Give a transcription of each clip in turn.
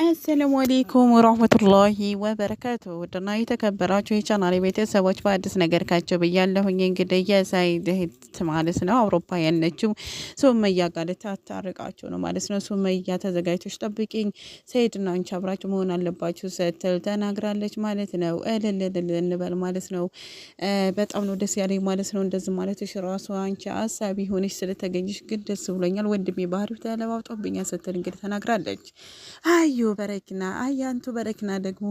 አሰላሙ አለይኩም ወራህመቱላሂ ወበረካቱ። ውድና የተከበራችሁ የቻናሌ ቤተሰቦች በአዲስ ነገር ካቸው ብያለሁኝ። እንግዲህ የሰኢድ እህት ማለት ነው አውሮፓ ያለችው ሱመያ ጋር ልታታርቃቸው ነው ማለት ነው። ሱመያ ተዘጋጅቶች ጠብቂኝ፣ ሰኢድና አንቺ አብራችሁ መሆን አለባችሁ ስትል ተናግራለች ማለት ነው። እልል እንበል ማለት ነው። በጣም ነው ደስ ያለኝ ማለት ነው። እንደዚህ ማለትሽ ራሱ አንቺ አሳቢ ሆነሽ ስለተገኘሽ ግን ደስ ብሎኛል። ወንድሜ ባህሪው ተለዋውጦብኛል ስትል እንግዲህ ተናግራለች። አዩ በረኪና አያንቱ በረኪና ደግሞ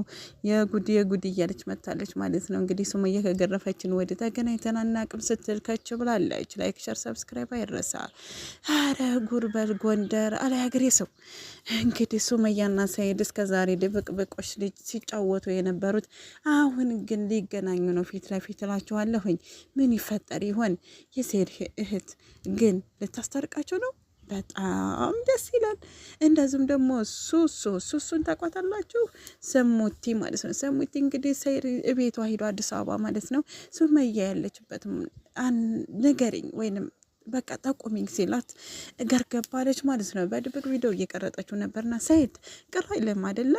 የጉድ እያለች መታለች ማለት ነው። እንግዲህ ሱመያ ከገረፈችን ወደ ተገናኝተን አናቅም ስትል ከች ብላለች። ላይክ ሸር ሰብስክራይብ አይረሳ። አረ ጉርበል ጎንደር አለ ያገሬ ሰው። እንግዲህ ሱመያና ሰኢድ እስከ ዛሬ ድብቅብቆች ልጅ ሲጫወቱ የነበሩት አሁን ግን ሊገናኙ ነው ፊት ለፊት እላችኋለሁኝ። ምን ይፈጠር ይሆን? የሰኢድ እህት ግን ልታስታርቃቸው ነው። በጣም ደስ ይላል። እንደዚሁም ደግሞ ሱሱን ታቋታላችሁ። ሰሙቲ ማለት ነው። ሰሙቲ እንግዲህ ሰኢድ ቤቷ ሄዶ አዲስ አበባ ማለት ነው። ሱመያ ያለችበት ንገሪኝ ወይንም በቃ ጠቁሚኝ ሲላት ገርገባለች ማለት ነው። በድብቅ ቪዲዮ እየቀረጠችው ነበርና ሰኢድ ቅር አይልም አይደለ?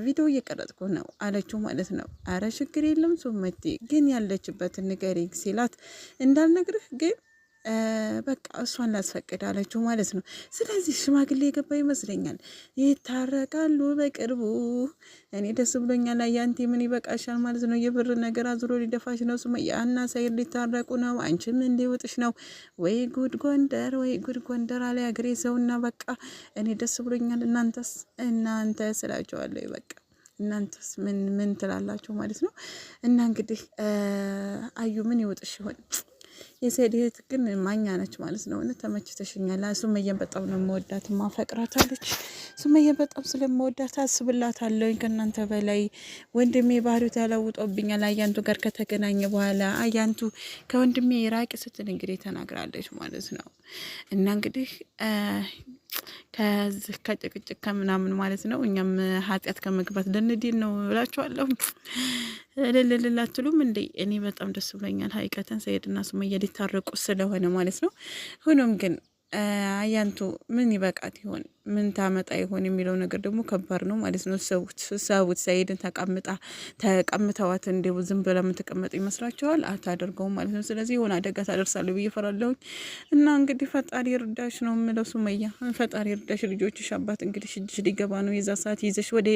ቪዲዮ እየቀረጥኩ ነው አለችው ማለት ነው። አረ ችግር የለም ሱመቲ ግን ያለችበትን ንገሪኝ ሲላት እንዳልነግርህ ግን በቃ እሷን ላስፈቅድ አለችው ማለት ነው። ስለዚህ ሽማግሌ የገባ ይመስለኛል። ይታረቃሉ በቅርቡ። እኔ ደስ ብሎኛል። አያንቲ ምን ይበቃሻል ማለት ነው። የብር ነገር አዝሮ ሊደፋሽ ነው። ሱመያ እና ሰኢድ ሊታረቁ ነው። አንቺም እንዲወጥሽ ነው። ወይ ጉድ ጎንደር፣ ወይ ጉድ ጎንደር አለ ያገሬ ሰውና በቃ እኔ ደስ ብሎኛል። እናንተ ስላቸዋለሁ በቃ እናንተስ ምን ትላላችሁ ማለት ነው። እና እንግዲህ አዩ ምን ይወጥሽ ይሆን? የሰኢድ እህት ግን ማኛ ነች ማለት ነው። እና ተመችተሽኛል። ሱመያን በጣም ነው የምወዳት፣ ማፈቅራታለች። ሱመያን በጣም ስለምወዳት አስብላታለሁ ከእናንተ በላይ። ወንድሜ ባህሪው ተለውጦብኛል አያንቱ ጋር ከተገናኘ በኋላ። አያንቱ ከወንድሜ ራቂ ስትል እንግዲህ ተናግራለች ማለት ነው። እና እንግዲህ ከዚህ ከጭቅጭቅ ከምናምን ማለት ነው እኛም ኃጢአት ከመግባት ልንዲን ነው እላችኋለሁ። ልልላትሉም እንዴ እኔ በጣም ደስ ብሎኛል። ሀቂቀተን ሰኢድና ሱመያ ሊታረቁ ስለሆነ ማለት ነው። ሆኖም ግን አያንቱ ምን ይበቃት ይሆን? ምን ታመጣ ይሆን የሚለው ነገር ደግሞ ከባድ ነው ማለት ነው። ሰውት ሰኢድን ተቀምተዋት እንዲሁ ዝም ብላ የምትቀመጥ ይመስላችኋል? አታደርገውም ማለት ነው። ስለዚህ የሆነ አደጋ ታደርሳለሁ ብዬ እፈራለሁኝ። እና እንግዲህ ፈጣሪ እርዳሽ ነው የምለው ሱመያ፣ ፈጣሪ እርዳሽ። ልጆችሽ አባት እንግዲህ እጅሽ ሊገባ ነው። የዛ ሰዓት ይዘሽ ወደ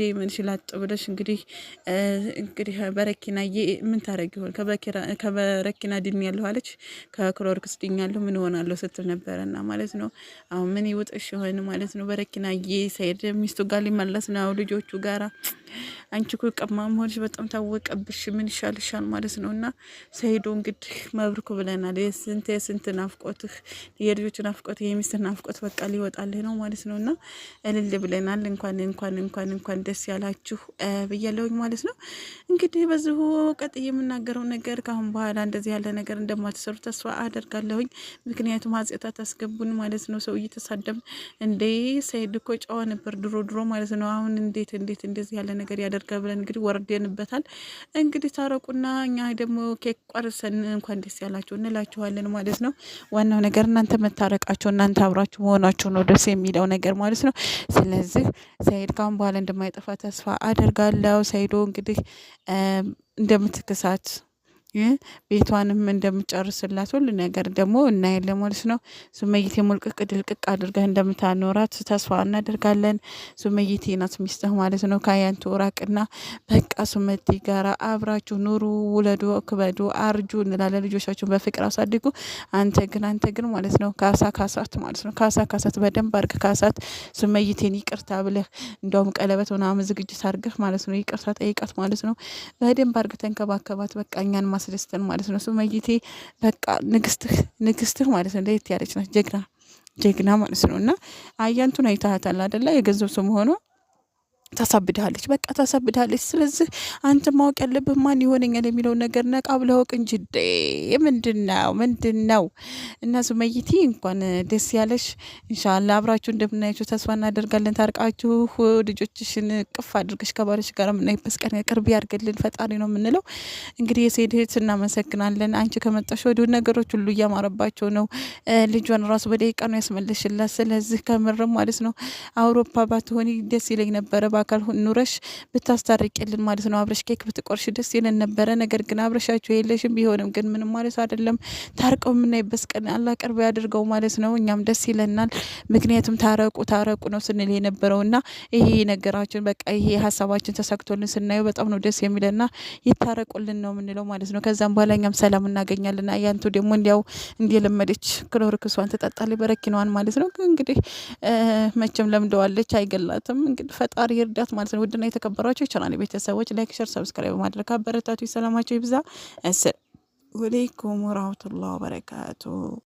የመንሽ ላጥ ብለሽ እንግዲህ በረኪና ምን ታረግ ይሆን? ከበረኪና ድን ያለሁ አለች፣ ከክሎርክስ ድኝ ያለሁ ምን ሆናለሁ ስትል ነበረና ማለት ነው። አሁን ምን ይውጥሽ ይሆን ማለት ነው። በረኪናዬ ሰኢድ ሚስቱ ጋር ሊመለስ ነው ልጆቹ ጋራ። አንቺ እኮ ቀማ መሆንሽ በጣም ታወቀብሽ። ምን ይሻልሻል ማለት ነው። እና ሰኢድ እንግዲህ መብሩክ ብለናል። የስንት ናፍቆትህ፣ የልጆች ናፍቆት፣ የሚስት ናፍቆት በቃ ሊወጣልህ ነው ማለት ነው። እና እልል ብለናል። እንኳን ደስ ያላችሁ ብያለሁኝ ማለት ነው። እንግዲህ በዚሁ ቀጥ የምናገረው ነገር ካሁን በኋላ እንደዚህ ያለ ነገር እንደማትሰሩ ተስፋ አደርጋለሁኝ። ምክንያቱም ኃጢአት አታስገቡን ማለት ነው። ሰው እየተሳደብ እንዴ ሰኢድ እኮ ጨዋ ነበር ድሮ ማለት ነው። አሁን እንዴት እንደዚህ ያለ ነገር ያደርጋል ብለን እንግዲህ ወርደንበታል። እንግዲህ ታረቁና እኛ ደግሞ ኬክ ቆርሰን እንኳን ደስ ያላችሁ እንላችኋለን ማለት ነው። ዋናው ነገር እናንተ መታረቃችሁ፣ እናንተ አብራችሁ መሆናችሁ ነው ደስ የሚለው ነገር ማለት ነው። ስለዚህ ሰኢድ ካሁን በኋላ እንደማይጠፋ ተስፋ አደርጋለሁ። ሰኢዶ እንግዲህ እንደምትክሳት ቤቷንም እንደምጨርስላት ሁሉ ነገር ደግሞ እናያለን ማለት ነው። ሱመይቴ ሙልቅቅ ድልቅቅ አድርገህ እንደምታኖራት ተስፋ እናደርጋለን። ሱመይቴ ናት ሚስትህ ማለት ነው። ከአያንቱ ራቅና በቃ ሱመቲ ጋራ አብራችሁ ኑሩ፣ ውለዱ፣ ክበዱ፣ አርጁ እንላለን። ልጆቻችሁን በፍቅር አሳድጉ። አንተ ግን ማለት ነው ካሳት ማለት ነው። ካሳት በደንብ አድርገህ ካሳት። ሱመይቴን ይቅርታ ብለህ እንደውም ቀለበት ምናምን ዝግጅት አድርገህ ማለት ነው ይቅርታ ጠይቃት ማለት ነው። በደንብ አድርገህ ተንከባከባት። በቃ እኛን ማስደስተን ማለት ነው። ሱመይቴ በቃ ንግስትህ ማለት ነው። ለየት ያለች ናት። ጀግና ማለት ነው። እና አያንቱን አይታሃታል አይደለ? የገንዘብ ሰው መሆኗ ታሳብድሃለች፣ በቃ ታሳብድሃለች። ስለዚህ አንተ ማወቅ ያለብህ ማን ይሆነኛል የሚለውን ነገር ነቃ ብለህ ወቅ እንጂ ምንድን ነው? እና ሱመይቲ እንኳን ደስ ያለሽ። ኢንሻአላህ አብራችሁ እንደምናያችሁ ተስፋ እናደርጋለን። ታርቃችሁ ልጆችሽን ቅፍ አድርገሽ ከባልሽ ጋር የምናይበት ቀን ቅርብ ያድርግልን ፈጣሪ ነው የምንለው። እንግዲህ የሴት እህት እናመሰግናለን። አንቺ ከመጣሽ ወዲሁ ነገሮች ሁሉ እያማረባቸው ነው። ልጇን ራሱ በደቂቃ ነው ያስመለሽላት። ስለዚህ ከምርም ማለት ነው አውሮፓ ባትሆኒ ደስ ይለኝ ነበረ፣ በአካል ኑረሽ ብታስታርቂልን ማለት ነው። አብረሽ ኬክ ብትቆርሽ ደስ ይለን ነበረ። ነገር ግን አብረሻቸው የለሽም። ቢሆንም ግን ምንም ማለት አይደለም። ታርቀው የምናይበት ቀን አላህ ቅርብ ያድርገው ማለት ነው። እኛም ደስ ይለናል። ምክንያቱም ታረቁ ነው ስንል የነበረውና ይሄ ነገራችን በቃ ይሄ ሀሳባችን ተሳክቶልን ስናየው በጣም ነው ደስ የሚለና ይታረቁልን ነው የምንለው ማለት ነው። ከዛም በኋላ እኛም ሰላም እናገኛለን። አያንቱ ደግሞ እንዲያው እንደለመደች ክሎሮክሷን ትጠጣለች፣ በረኪናዋን ማለት ነው። እንግዲህ መቼም ለምደዋለች፣ አይገላትም። እንግዲህ ፈጣሪ ይርዳት ማለት ነው። ውድና የተከበራችሁ የቻናሌ ቤተሰቦች ላይክ፣ ሸር፣ ሰብስክራይብ ማድረግ አበረታቱ። ሰላማችሁ ይብዛ። አሰላሙ አለይኩም ወራህመቱላሂ ወበረካቱ።